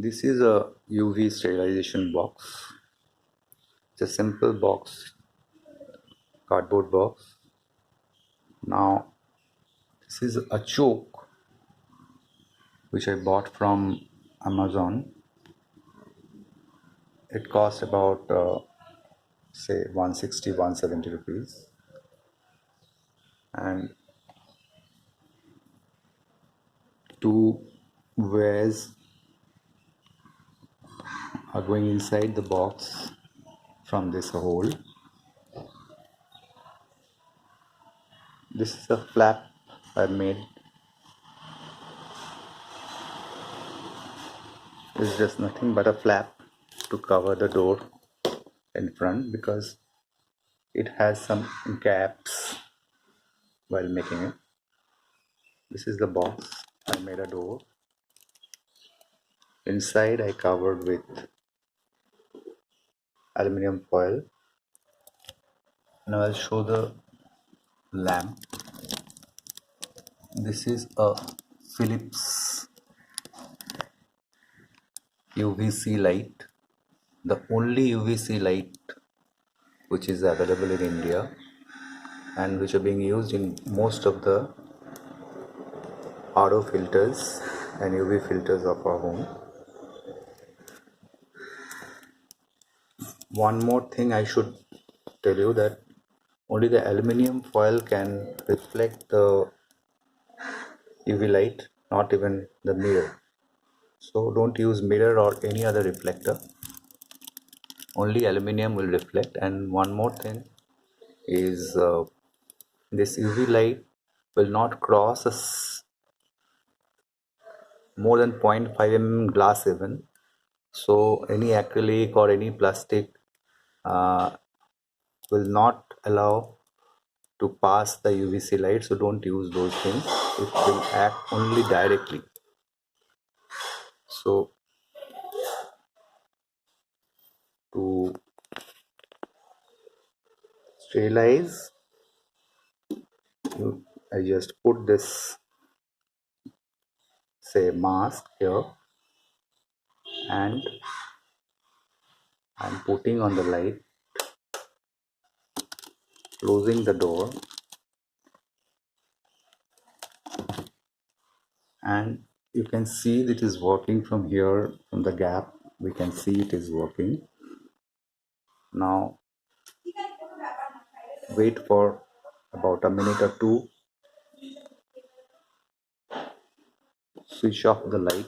This is a UV sterilization box. It's a simple box, cardboard box. Now, this is a choke which I bought from Amazon. It cost about say 160 170 rupees, and two wares are going inside the box from this hole. This is a flap I made. It's just nothing but a flap to cover the door in front because it has some gaps while making it. This is the box. I made a door. Inside I covered with aluminum foil. Now I'll show the lamp. This is a Philips UVC light, the only UVC light which is available in India and which are being used in most of the RO filters and UV filters of our home. One more thing I should tell you, that only the aluminum foil can reflect the UV light, not even the mirror. So don't use mirror or any other reflector. Only aluminum will reflect. And one more thing is this UV light will not cross more than 0.5 mm glass even. So any acrylic or any plastic will not allow to pass the UVC light. So don't use those things. It will act only directly. So to sterilize, I just put this mask here and I'm putting on the light, closing the door, and you can see it is working from here. From the gap we can see it is working. Now wait for about a minute or two, switch off the light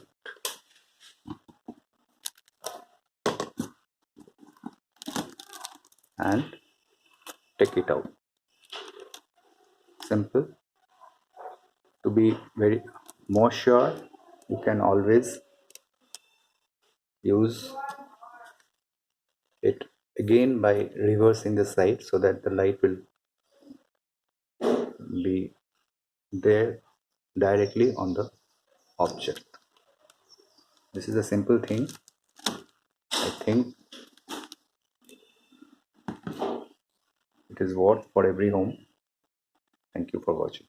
and take it out. Simple. To be very more sure, you can always use it again by reversing the side so that the light will be there directly on the object. This is a simple thing. I think it is worth for every home. Thank you for watching.